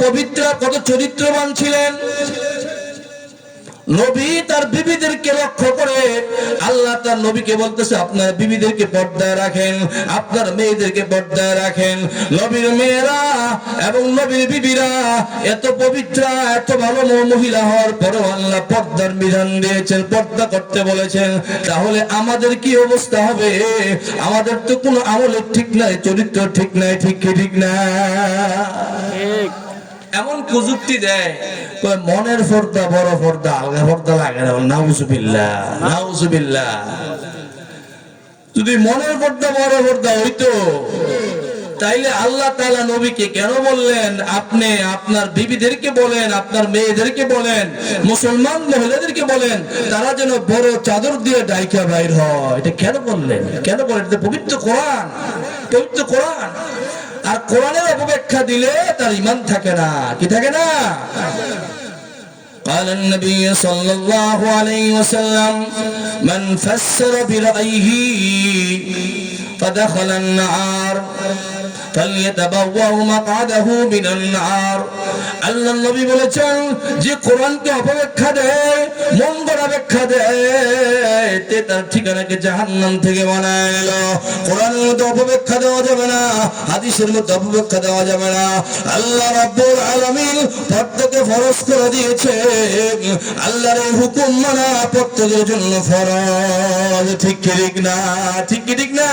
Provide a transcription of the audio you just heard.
পবিত্র কত চরিত্রবান ছিলেন। নবী তার বিবিদেরকে লক্ষ্য করে আল্লাহ তার নবীকে বলতেছে আপনার বিবিদেরকে পর্দায় রাখেন, আপনার মেয়েদেরকে পর্দায় রাখেন। নবীর মেয়েরা এবং নবীর বিবিরা এত পবিত্র এত ভালো মহিলা হওয়ার পরেও আল্লাহ পর্দার বিধান দিয়েছেন, পর্দা করতে বলেছেন। তাহলে আমাদের কি অবস্থা হবে? আমাদের তো কোনো আমলের ঠিক নাই, চরিত্র ঠিক নাই, ঠিক কি ঠিক না? এমন প্রযুক্তি দেয় মনের পর্দা বড় পর্দা, আলগা পর্দা লাগে না। নাউজুবিল্লাহ, নাউজুবিল্লাহ। যদি মনের পর্দা বড় পর্দা হইতো তাইলে আল্লাহ তাআলা নবীকে কেন বললেন আপনি আপনার বিবিদেরকে বলেন, আপনার মেয়েদেরকে বলেন, মুসলমান মহিলাদেরকে বলেন তারা যেন বড় চাদর দিয়ে ডাইকা বাইর হয়? এটা কেন বললেন? কেন বলেন? এটা পবিত্র কোরআন, পবিত্র কোরআন। আর কোরআনের অপব্যাখ্যা দিলে তার ঈমান থাকে না। কি থাকে না? قال النبي صلى الله عليه وسلم من فسر برأيه فدخل النار فليتبوأ مقعده من النار। আল্লাহ নবী বলেছেন যে কোরআনকে অপব্যাখ্যা দেয়, মন গড়া ব্যাখ্যা দেয়, তে তার ঠিকানাকে জাহান্নাম থেকে বানাইলো। কোরআনের মধ্যে অপব্যাখ্যা দেওয়া যাবে না, হাদিসের মধ্যে অপব্যাখ্যা দেওয়া যাবে না। আল্লাহ রাব্বুল আলামিন প্রত্যেককে ফরজ করে দিয়েছে, আল্লাহর এই হুকুম মানা প্রত্যেকের জন্য ফরজ। ঠিক কি ঠিক না? ঠিক কি ঠিক না?